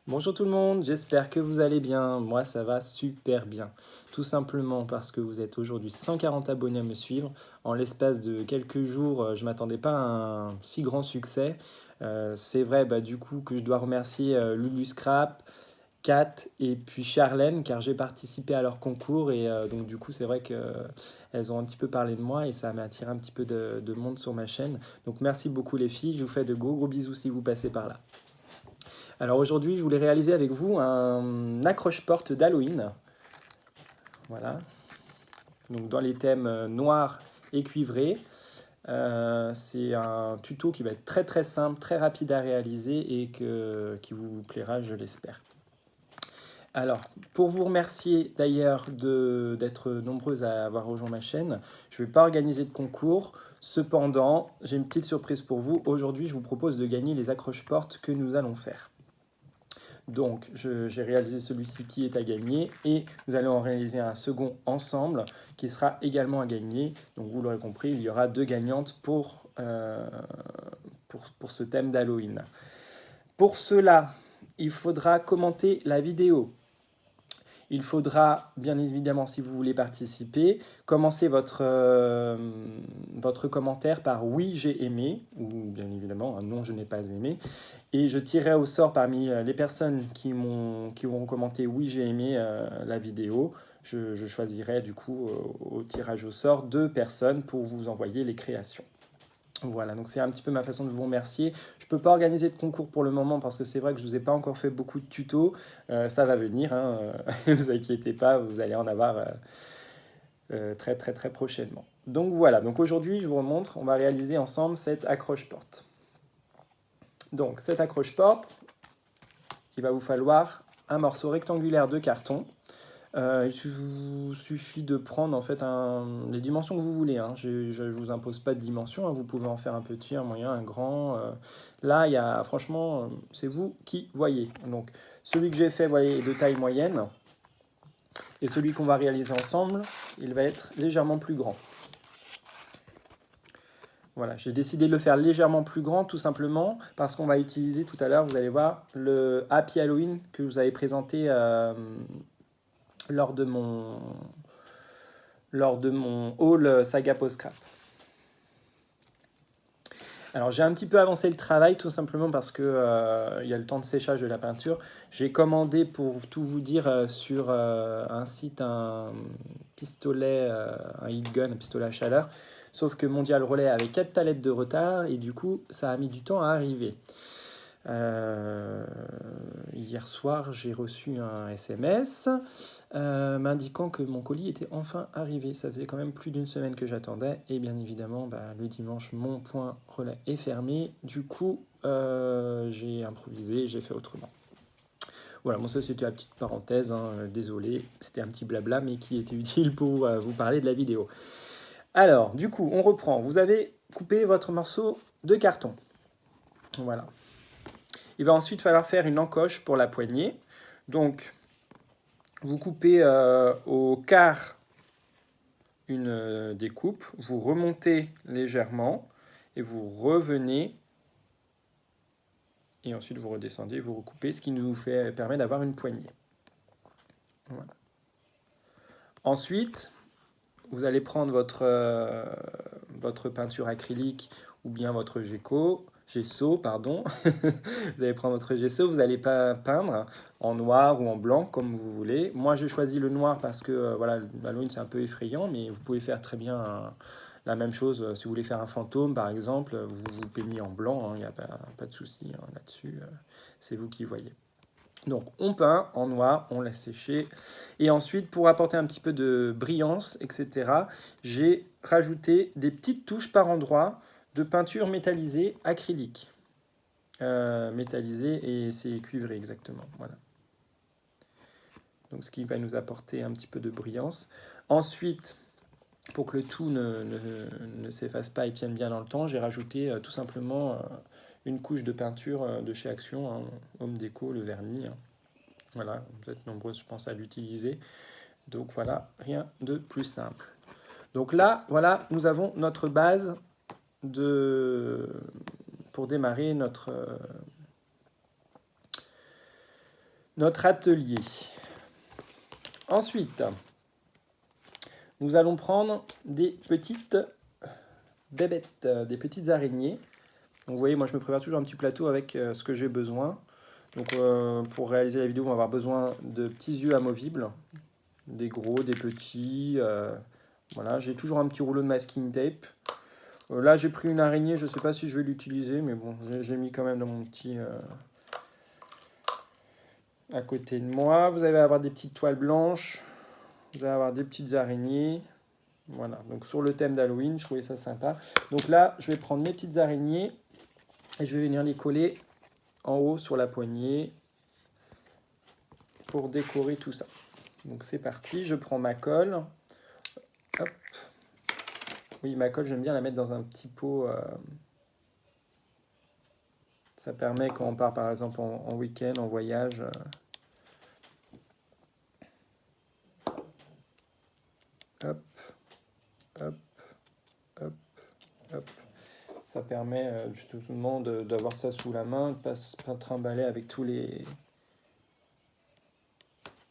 Bonjour tout le monde, j'espère que vous allez bien. Moi, ça va super bien. Tout simplement parce que vous êtes aujourd'hui 140 abonnés à me suivre. En l'espace de quelques jours, je ne m'attendais pas à un si grand succès. C'est vrai, du coup, que je dois remercier Lulu Scrap, Kat et puis Charlène, car j'ai participé à leur concours. Et donc, du coup, c'est vrai qu'elles ont un petit peu parlé de moi et ça m'a attiré un petit peu de monde sur ma chaîne. Donc, merci beaucoup les filles. Je vous fais de gros gros bisous si vous passez par là. Alors aujourd'hui, je voulais réaliser avec vous un accroche-porte d'Halloween. Voilà. Donc dans les thèmes noir et cuivré. C'est un tuto qui va être très très simple, très rapide à réaliser et qui vous plaira, je l'espère. Alors, pour vous remercier d'ailleurs d'être nombreuses à avoir rejoint ma chaîne, je ne vais pas organiser de concours. Cependant, j'ai une petite surprise pour vous. Aujourd'hui, je vous propose de gagner les accroche-portes que nous allons faire. Donc, j'ai réalisé celui-ci qui est à gagner et nous allons en réaliser un second ensemble qui sera également à gagner. Donc, vous l'aurez compris, il y aura deux gagnantes pour ce thème d'Halloween. Pour cela, il faudra commenter la vidéo. Il faudra, bien évidemment, si vous voulez participer, commencer votre commentaire par oui, j'ai aimé, ou bien évidemment un non, je n'ai pas aimé. Et je tirerai au sort parmi les personnes qui auront commenté oui, j'ai aimé la vidéo. Je choisirai du coup au tirage au sort deux personnes pour vous envoyer les créations. Voilà, donc c'est un petit peu ma façon de vous remercier. Je ne peux pas organiser de concours pour le moment parce que c'est vrai que je ne vous ai pas encore fait beaucoup de tutos. Ça va venir, hein, ne vous inquiétez pas, vous allez en avoir très très très prochainement. Donc voilà, donc aujourd'hui je vous remontre, on va réaliser ensemble cette accroche-porte. Donc cette accroche-porte, il va vous falloir un morceau rectangulaire de carton. Il vous suffit de prendre en fait les dimensions que vous voulez. Hein. Je ne vous impose pas de dimension. Hein. Vous pouvez en faire un petit, un moyen, un grand. Là, il y a franchement, c'est vous qui voyez. Donc celui que j'ai fait, voyez, est de taille moyenne. Et celui qu'on va réaliser ensemble, il va être légèrement plus grand. Voilà, j'ai décidé de le faire légèrement plus grand tout simplement parce qu'on va utiliser tout à l'heure, vous allez voir, le Happy Halloween que je vous avais présenté lors de mon haul Saga Post-Scrap. Alors j'ai un petit peu avancé le travail tout simplement parce que il y a le temps de séchage de la peinture. J'ai commandé pour tout vous dire sur un site un pistolet, un heat gun, un pistolet à chaleur. Sauf que Mondial Relais avait 4 palettes de retard et du coup ça a mis du temps à arriver. Hier soir, j'ai reçu un SMS m'indiquant que mon colis était enfin arrivé. Ça faisait quand même plus d'une semaine que j'attendais. Et bien évidemment, le dimanche, mon point relais est fermé. Du coup, j'ai improvisé, j'ai fait autrement. Voilà, bon ça c'était la petite parenthèse, hein, désolé, c'était un petit blabla, mais qui était utile pour vous parler de la vidéo. Alors, du coup, on reprend. Vous avez coupé votre morceau de carton. Voilà. Il va ensuite falloir faire une encoche pour la poignée. Donc, vous coupez au quart une découpe, vous remontez légèrement et vous revenez et ensuite vous redescendez, vous recoupez, ce qui nous permet d'avoir une poignée. Voilà. Ensuite, vous allez prendre votre peinture acrylique ou bien votre gesso, pardon. Vous allez prendre votre gesso, vous allez pas peindre en noir ou en blanc comme vous voulez. Moi, j'ai choisi le noir parce que voilà, l'Halloween c'est un peu effrayant, mais vous pouvez faire très bien la même chose si vous voulez faire un fantôme par exemple. Vous peignez en blanc, il n'y a pas de souci là-dessus. C'est vous qui voyez. Donc on peint en noir, on laisse sécher. Et ensuite, pour apporter un petit peu de brillance, etc., j'ai rajouté des petites touches par endroit de peinture métallisée acrylique. Métallisée et c'est cuivré exactement. Voilà. Donc ce qui va nous apporter un petit peu de brillance. Ensuite, pour que le tout ne s'efface pas et tienne bien dans le temps, j'ai rajouté tout simplement une couche de peinture de chez Action, hein, Home Déco, le vernis. Hein. Voilà, vous êtes nombreux, je pense, à l'utiliser. Donc voilà, rien de plus simple. Donc là, voilà, nous avons notre base pour démarrer notre atelier. Ensuite, nous allons prendre des petites bébêtes, des petites araignées. Donc vous voyez, moi je me prépare toujours un petit plateau avec ce que j'ai besoin. Donc pour réaliser la vidéo, on va avoir besoin de petits yeux amovibles, des gros, des petits. Voilà, j'ai toujours un petit rouleau de masking tape. Là j'ai pris une araignée, je ne sais pas si je vais l'utiliser, mais bon, j'ai mis quand même dans mon petit... à côté de moi. Vous allez avoir des petites toiles blanches, vous allez avoir des petites araignées. Voilà, donc sur le thème d'Halloween, je trouvais ça sympa. Donc là, je vais prendre mes petites araignées et je vais venir les coller en haut sur la poignée pour décorer tout ça. Donc c'est parti, je prends ma colle. Hop. Oui, ma colle, j'aime bien la mettre dans un petit pot. Ça permet quand on part par exemple en week-end, en voyage. Hop, hop, hop, hop. Ça permet justement d'avoir ça sous la main, de ne pas trimballer avec tous les...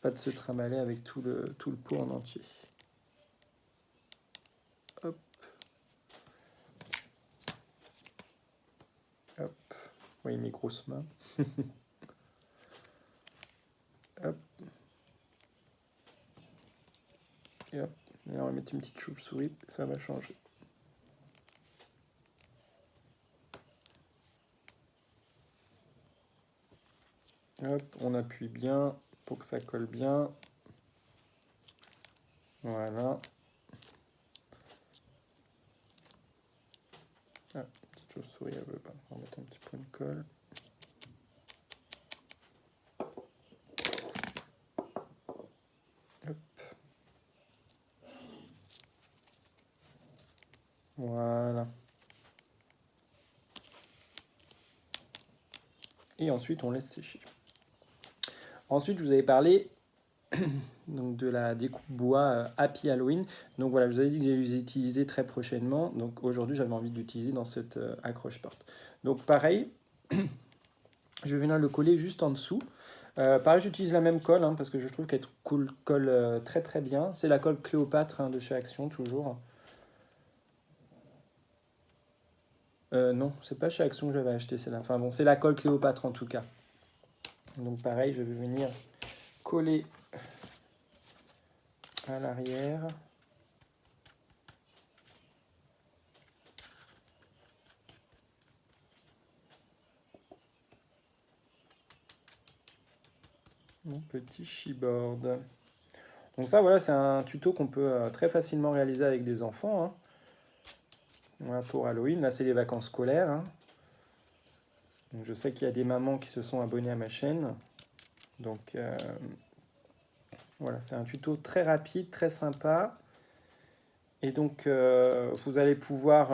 Pas de se trimballer avec tout le pot en entier. Hop. Hop. Oui, mes grosses mains. Hop. Et hop. Et on va mettre une petite chauve-souris, ça va changer. Hop, on appuie bien pour que ça colle bien. Voilà. Ah, petite chauve-souris, elle veut pas. On va mettre un petit point de colle. Hop. Voilà. Et ensuite, on laisse sécher. Ensuite, je vous avais parlé donc de la découpe bois Happy Halloween. Donc voilà, je vous avais dit que j'allais les utiliser très prochainement. Donc aujourd'hui, j'avais envie de l'utiliser dans cette accroche-porte. Donc pareil, je vais venir le coller juste en dessous. Pareil, j'utilise la même colle parce que je trouve qu'elle colle très très bien. C'est la colle Cléopâtre de chez Action, toujours. Non, c'est pas chez Action que j'avais acheté celle-là. Enfin bon, c'est la colle Cléopâtre en tout cas. Donc pareil, je vais venir coller à l'arrière. Mon petit chipboard. Donc ça, voilà, c'est un tuto qu'on peut très facilement réaliser avec des enfants. Voilà, pour Halloween. Là, c'est les vacances scolaires. Donc, je sais qu'il y a des mamans qui se sont abonnées à ma chaîne. Donc voilà, c'est un tuto très rapide, très sympa. Et donc, vous allez pouvoir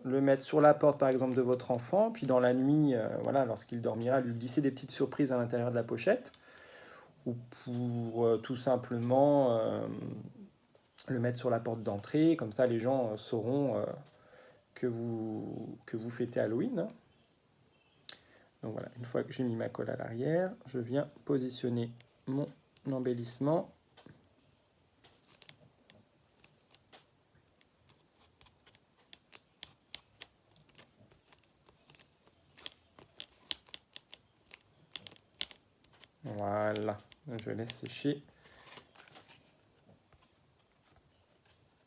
le mettre sur la porte, par exemple, de votre enfant. Puis dans la nuit, voilà, lorsqu'il dormira, lui glisser des petites surprises à l'intérieur de la pochette. Ou pour tout simplement le mettre sur la porte d'entrée. Comme ça, les gens sauront que vous fêtez Halloween. Donc voilà, une fois que j'ai mis ma colle à l'arrière, je viens positionner mon embellissement. Voilà, je laisse sécher.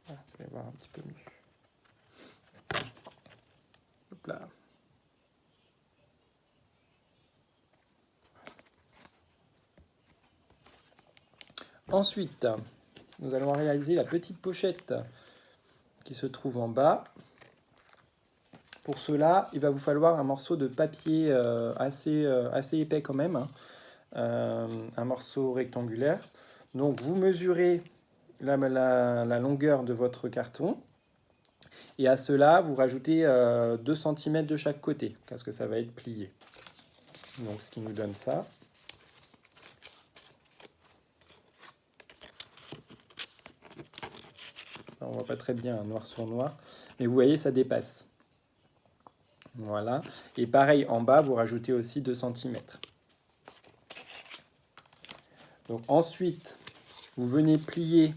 Vous allez voir un petit peu mieux. Hop là. Ensuite, nous allons réaliser la petite pochette qui se trouve en bas. Pour cela, il va vous falloir un morceau de papier assez épais quand même, un morceau rectangulaire. Donc vous mesurez la longueur de votre carton et à cela vous rajoutez 2 cm de chaque côté parce que ça va être plié. Donc ce qui nous donne ça. On voit pas très bien noir sur noir, mais vous voyez ça dépasse. Voilà, et pareil en bas vous rajoutez aussi 2 cm. Donc ensuite, vous venez plier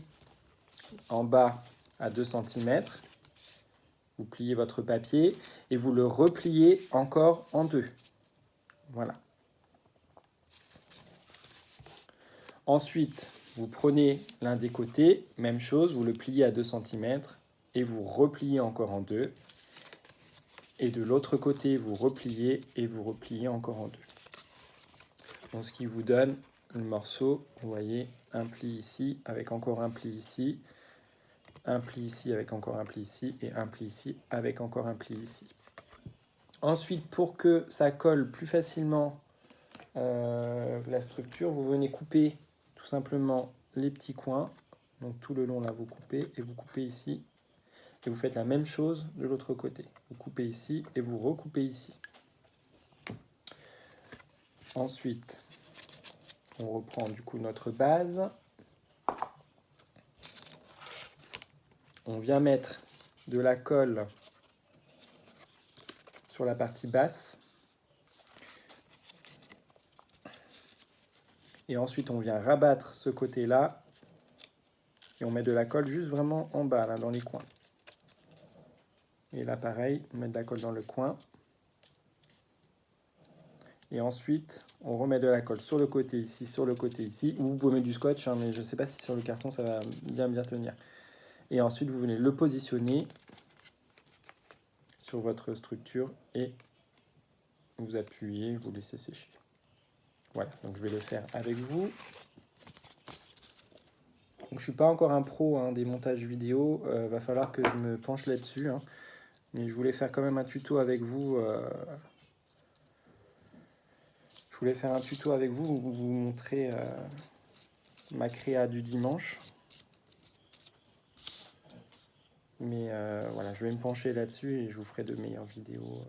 en bas à 2 cm. Vous pliez votre papier et vous le repliez encore en deux. Voilà. Ensuite, vous prenez l'un des côtés, même chose, vous le pliez à 2 cm et vous repliez encore en deux. Et de l'autre côté, vous repliez et vous repliez encore en deux. Donc, ce qui vous donne le morceau, vous voyez, un pli ici avec encore un pli ici, un pli ici avec encore un pli ici et un pli ici avec encore un pli ici. Ensuite, pour que ça colle plus facilement la structure, vous venez couper tout simplement les petits coins. Donc tout le long là, vous coupez et vous coupez ici. Et vous faites la même chose de l'autre côté. Vous coupez ici et vous recoupez ici. Ensuite, on reprend du coup notre base. On vient mettre de la colle sur la partie basse. Et ensuite, on vient rabattre ce côté-là. Et on met de la colle juste vraiment en bas, là, dans les coins. Et là, pareil, on met de la colle dans le coin. Et ensuite, on remet de la colle sur le côté ici, sur le côté ici. Ou vous pouvez mettre du scotch, hein, mais je ne sais pas si sur le carton, ça va bien tenir. Et ensuite, vous venez le positionner sur votre structure et vous appuyez, vous laissez sécher. Voilà, donc je vais le faire avec vous. Donc, je ne suis pas encore un pro hein, des montages vidéo, va falloir que je me penche là-dessus. Hein. Mais je voulais faire quand même un tuto avec vous. Je voulais faire un tuto avec vous, vous montrer ma créa du dimanche. Mais voilà, je vais me pencher là-dessus et je vous ferai de meilleures vidéos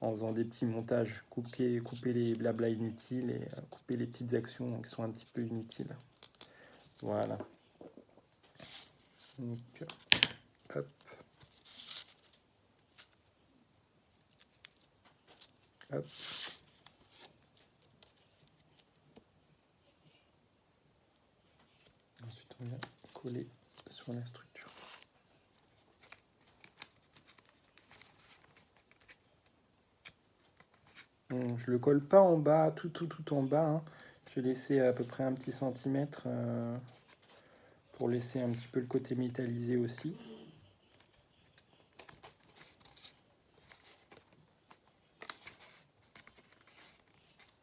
en faisant des petits montages, couper les blabla inutiles et couper les petites actions qui sont un petit peu inutiles. Voilà. Donc, hop. Hop. Ensuite, on vient coller sur la structure. Je le colle pas en bas, tout en bas. Hein. J'ai laissé à peu près un petit centimètre pour laisser un petit peu le côté métallisé aussi.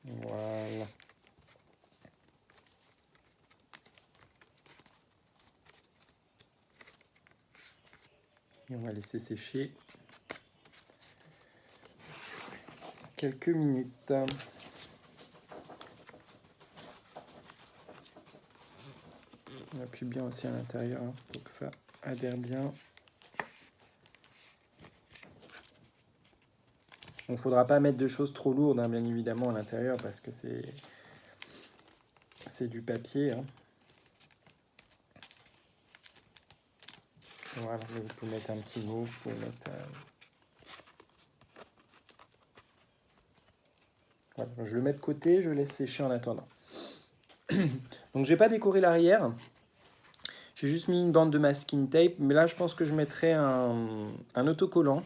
Voilà. Et on va laisser sécher quelques minutes. On appuie bien aussi à l'intérieur hein, pour que ça adhère bien. Il ne faudra pas mettre de choses trop lourdes, hein, bien évidemment, à l'intérieur, parce que c'est du papier. Hein. Voilà, vous pouvez mettre un petit mot, vous pouvez mettre... Voilà, je le mets de côté, je laisse sécher en attendant. Donc, je n'ai pas décoré l'arrière. J'ai juste mis une bande de masking tape, mais là, je pense que je mettrai un autocollant.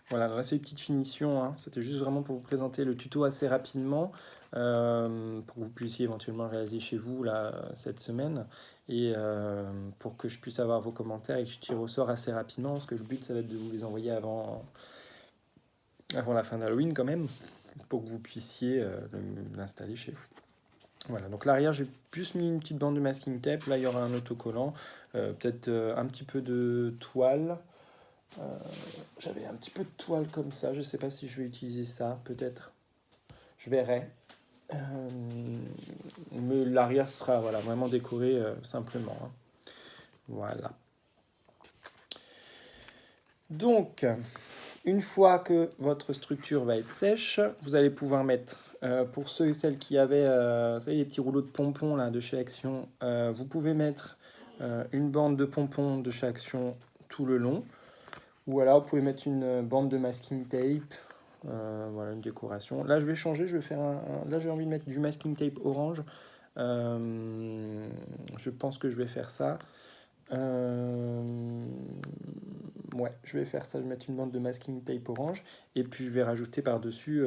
Voilà, là c'est une petite finition, hein. C'était juste vraiment pour vous présenter le tuto assez rapidement, pour que vous puissiez éventuellement réaliser chez vous là, cette semaine, et pour que je puisse avoir vos commentaires et que je tire au sort assez rapidement, parce que le but ça va être de vous les envoyer avant la fin d'Halloween quand même, pour que vous puissiez l'installer chez vous. Voilà, donc l'arrière, j'ai juste mis une petite bande de masking tape. Là, il y aura un autocollant, peut-être un petit peu de toile. J'avais un petit peu de toile comme ça. Je ne sais pas si je vais utiliser ça, peut-être. Je verrai. Mais l'arrière sera voilà, vraiment décoré simplement. Hein. Voilà. Donc, une fois que votre structure va être sèche, vous allez pouvoir mettre... pour ceux et celles qui avaient vous savez, les petits rouleaux de pompons là, de chez Action, vous pouvez mettre une bande de pompons de chez Action tout le long. Ou alors vous pouvez mettre une bande de masking tape. Voilà, une décoration. Là, je vais changer, je vais faire là, j'ai envie de mettre du masking tape orange. Je pense que je vais faire ça. Ouais, je vais faire ça, je vais mettre une bande de masking tape orange. Et puis, je vais rajouter par-dessus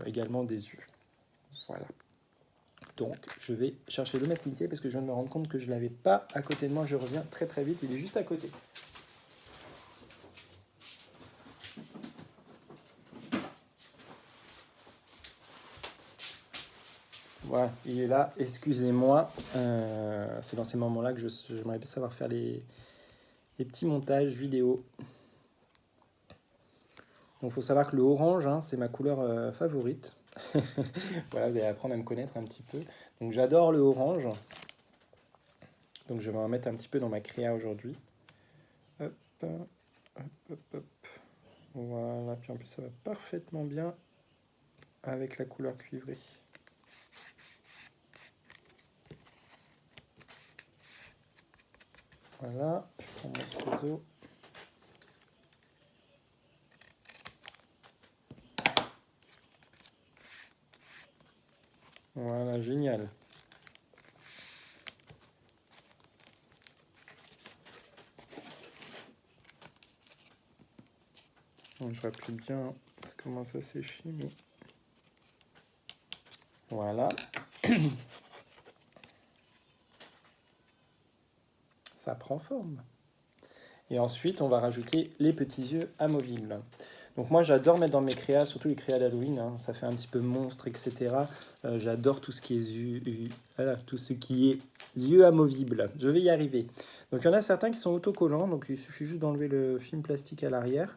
également des yeux. Voilà. Donc, je vais chercher le masking tape parce que je viens de me rendre compte que je ne l'avais pas à côté de moi. Je reviens très très vite, il est juste à côté. Voilà, il est là, excusez-moi. C'est dans ces moments-là que j'aimerais bien savoir faire les petits montages vidéo. Donc il faut savoir que le orange, hein, c'est ma couleur favorite. Voilà, vous allez apprendre à me connaître un petit peu. Donc j'adore le orange. Donc je vais en mettre un petit peu dans ma créa aujourd'hui. Hop, hop, hop, hop. Voilà, puis en plus ça va parfaitement bien avec la couleur cuivrée. Voilà, je prends mon ciseau. Voilà, génial. Donc, je plus bien, ça commence à sécher, mais voilà. Ça prend forme. Et ensuite, on va rajouter les petits yeux amovibles. Donc moi, j'adore mettre dans mes créas, surtout les créas d'Halloween, hein, ça fait un petit peu monstre, etc. J'adore tout ce qui est voilà, tout ce qui est yeux amovibles. Je vais y arriver. Donc il y en a certains qui sont autocollants, donc il suffit juste d'enlever le film plastique à l'arrière.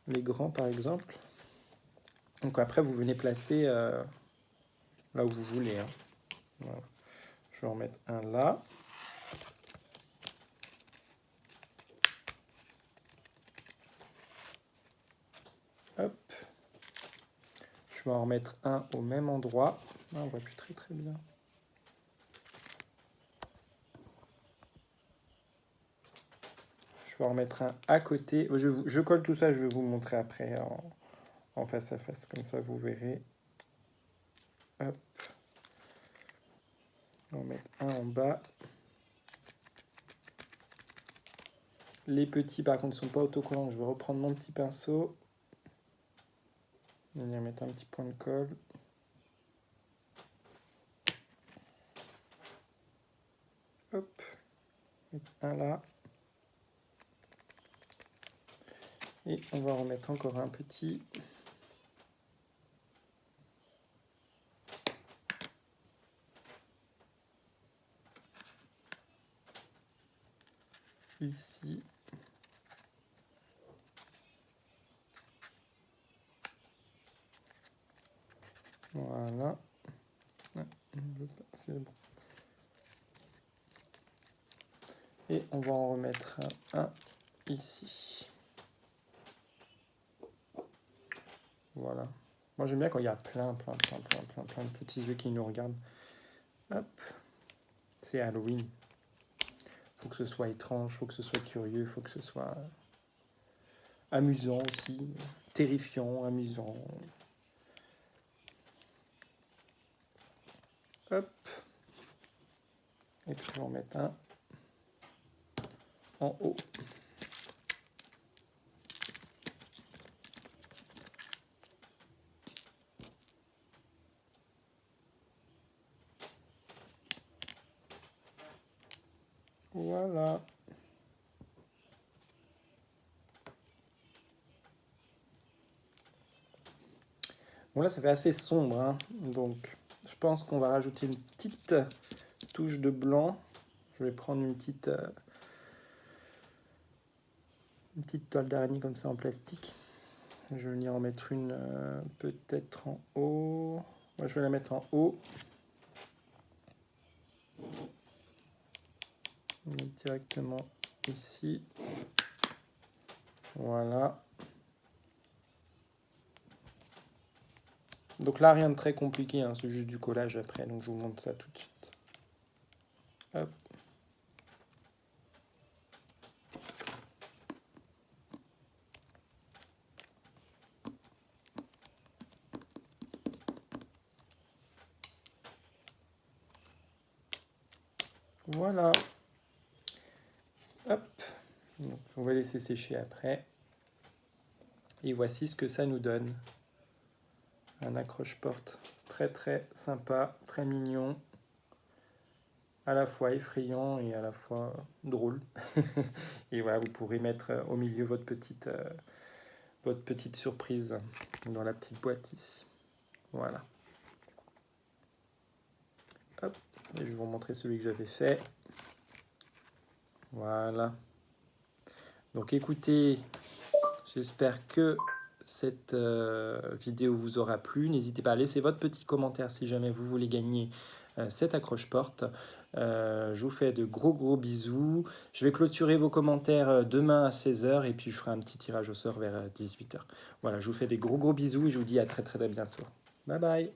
Les grands, par exemple. Donc après, vous venez placer là où vous voulez. Hein. Voilà. Je vais en mettre un là. Hop. Je vais en remettre un au même endroit. Ah, on voit plus très très bien. Je vais en remettre un à côté. Je colle tout ça, je vais vous montrer après en face à face. Comme ça, vous verrez. Hop. On va mettre un en bas. Les petits, par contre, ne sont pas autocollants. Je vais reprendre mon petit pinceau. Venir mettre un petit point de colle. Hop. Un là. Et on va remettre encore un petit. Ici. Voilà. C'est bon. Et on va en remettre un ici. Voilà. Moi j'aime bien quand il y a plein de petits yeux qui nous regardent. Hop. C'est Halloween. Faut que ce soit étrange, faut que ce soit curieux, faut que ce soit amusant aussi. Terrifiant, amusant. Hop. Et puis on va en mettre un en haut. Voilà. Bon là ça fait assez sombre, hein. Donc je pense qu'on va rajouter une petite touche de blanc. Je vais prendre une petite toile d'araignée comme ça en plastique. Je vais venir en mettre une peut-être en haut. Moi je vais la mettre en haut. On va mettre directement ici. Voilà. Donc là, rien de très compliqué, hein, c'est juste du collage après, donc je vous montre ça tout de suite. Hop. Voilà. Hop. Donc, on va laisser sécher après. Et voici ce que ça nous donne. Un accroche-porte très très sympa, très mignon, à la fois effrayant et à la fois drôle. Et voilà, vous pourrez mettre au milieu votre petite surprise dans la petite boîte ici. Voilà. Hop. Et je vais vous montrer celui que j'avais fait. Voilà. Donc écoutez, j'espère que cette vidéo vous aura plu. N'hésitez pas à laisser votre petit commentaire si jamais vous voulez gagner cette accroche-porte. Je vous fais de gros bisous. Je vais clôturer vos commentaires demain à 16h et puis je ferai un petit tirage au sort vers 18h. Voilà, je vous fais des gros bisous et je vous dis à très bientôt. Bye bye.